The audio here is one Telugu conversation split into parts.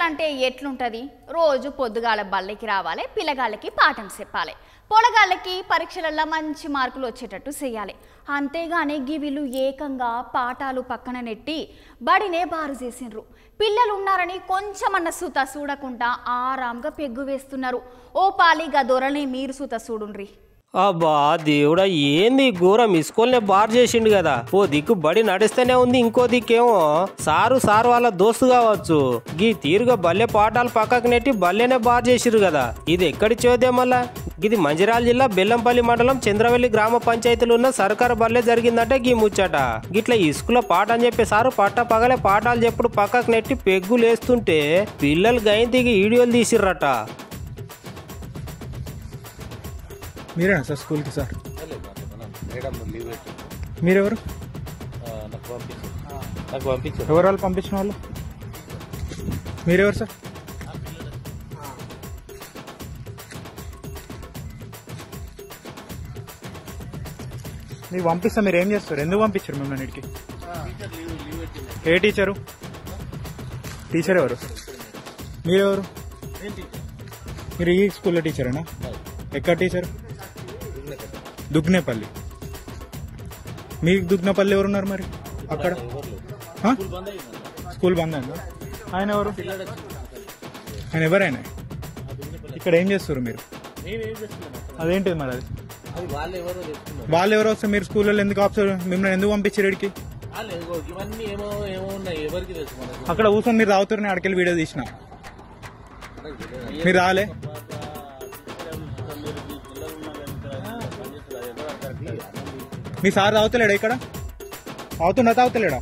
టీచర్లంటే ఎట్లుంటది? రోజు పొద్దుగాల బళ్ళకి రావాలి, పిల్లగాళ్ళకి పాఠం చెప్పాలి, పొలగాళ్ళకి పరీక్షలలో మంచి మార్కులు వచ్చేటట్టు చేయాలి. అంతేగాని వీళ్ళు ఏకంగా పాఠాలు పక్కన నెట్టి బడినే బారు చేసిండ్రు. పిల్లలు ఉన్నారని కొంచెమన్న సూత చూడకుండా ఆరాంగా పెగ్గు వేస్తున్నారు. ఓ పాలిగా దొరని మీరు సూత చూడుండ్రి. అబ్బా దేవుడా, ఏంది ఘోరం! ఇస్కూల్నే బార్ చేసిండు కదా. ఓ దిక్కు బడి నడిస్తేనే ఉంది, ఇంకో దిక్కేమో సారు వాళ్ళ దోస్తు కావచ్చు. గీ తీరుగా బల్లె పాఠాలు పక్కకు నెట్టి బల్లెనే బార్ చేసిరు కదా. ఇది ఎక్కడి చోదే మళ్ళా? ఇది మంచిర్యాల జిల్లా బెల్లంపల్లి మండలం చంద్రవెల్లి గ్రామ పంచాయతీలో ఉన్న సర్కారు బల్లె జరిగిందంటే గీ ముచ్చట. గిట్లా ఇసుకలో పాట అని చెప్పి సారు పట్ట పగలే పాఠాలు చెప్పుడు పక్కకు నెట్టి పెగ్గులు వేస్తుంటే పిల్లలు గైంతికి వీడియోలు తీసిర్రట. మీరేనా సార్ స్కూల్కి? సార్ మీరెవరు? ఎవరు వాళ్ళు పంపించిన వాళ్ళు? మీరెవరు సార్? మీకు పంపిస్తా, మీరు ఏం చేస్తారు? ఎందుకు పంపించారు మిమ్మల్ని ఇంటికి? ఏ టీచరు? టీచర్ ఎవరు? మీరెవరు? మీరు ఈ స్కూల్లో టీచరేనా? ఎక్కడ టీచర్? దుగ్నేపల్లి. మీకు దుగ్నేపల్లి ఎవరున్నారు మరి అక్కడ? స్కూల్ బంద్ అయిందా? ఆయన ఎవరు? ఆయన ఎవరైనా ఇక్కడ ఏం చేస్తారు మీరు? అదేంటిది మరి? అది వాళ్ళు ఎవరు వస్తే మీరు స్కూల్లో ఎందుకు ఆఫీసర్ మిమ్మల్ని ఎందుకు పంపించారు ఇక్కడికి? అక్కడ కూర్చొని మీరు రావుతారని అక్కడికి వీడియో తీసిన మీరు రాలే. మీ సార్ తాగుతలేడా? ఇక్కడ తాగుతలేడా?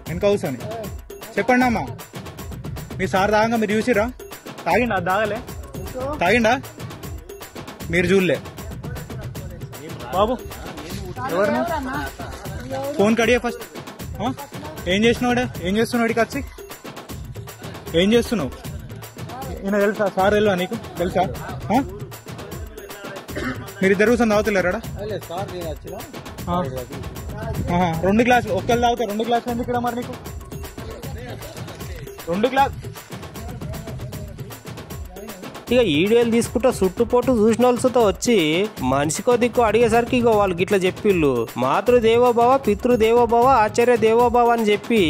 వెనక కూర్చొని చెప్పండి అమ్మా. మీ సార్ తాగంగా మీరు చూసిరా? తాగిండా? తాగలే? తాగిండా? మీరు చూడలే? బాబు ఎవరు? Phone Kadiya first. ఏం చేసినావాడే? ఏం చేస్తున్నావు? వచ్చి ఏం చేస్తున్నావు? ఈయన తెలుసా? సార్ తెలుసా నీకు? తెలుసా? మీరిద్దరు కూర్చొని తాగుతలేరా? 2 గ్లాసులు ఒక్కళ్ళు తాగుతారు. 2 గ్లాసులు ఎందుకు ఇక్కడ మరి నీకు? 2 గ్లాస్ ఇక వీడియోలు తీసుకుంటా చుట్టుపోటు చూసిన వాళ్ళతో వచ్చి మనిషికో దిక్కు అడిగేసరికి ఇగో వాళ్ళు గిట్లా చెప్పిళ్ళు. మాతృదేవోభవ, పితృదేవోభవ, ఆచార్య దేవోభవ అని చెప్పి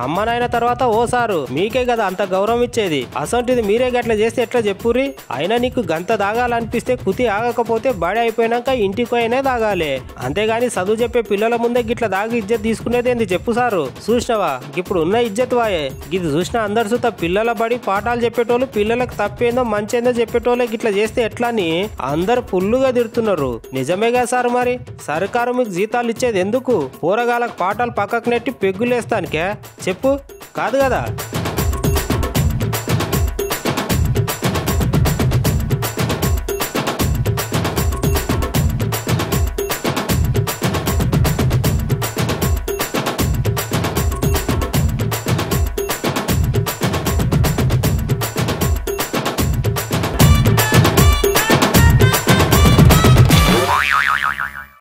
అమ్మ నాయన తర్వాత ఓ సారు మీకే కదా అంత గౌరవం ఇచ్చేది. అసంటిది మీరే గట్లా చేస్తే ఎట్లా చెప్పుర్రి? అయినా నీకు గంత దాగాలనిపిస్తే కుతి ఆగకపోతే బడి అయిపోయినాక ఇంటికి అయినా తాగాలి. అంతేగాని చదువు చెప్పే పిల్లల ముందే గిట్లా దాగి ఇజ్జత్ తీసుకునేది ఏంది చెప్పు సారు? చూసినవా ఇప్పుడు ఉన్న ఇజ్జత్ వాయే. ఇది చూసిన అందరు సుత పిల్లల బడి పాఠాలు చెప్పేటోళ్ళు పిల్లలకు తప్పేందో మంచి చెప్పేటోళ్ళే గిట్లా చేస్తే ఎట్లా అని అందరు ఫుల్లుగా తిడుతున్నారు. నిజమేగా సార్? మరి సర్కారు మీకు జీతాలు ఇచ్చేది ఎందుకు? పోరగాళ్ళకు పాఠాలు పక్కకు నెట్టి పెగ్గులేస్తానికే చెప్పు? కాదు కదా.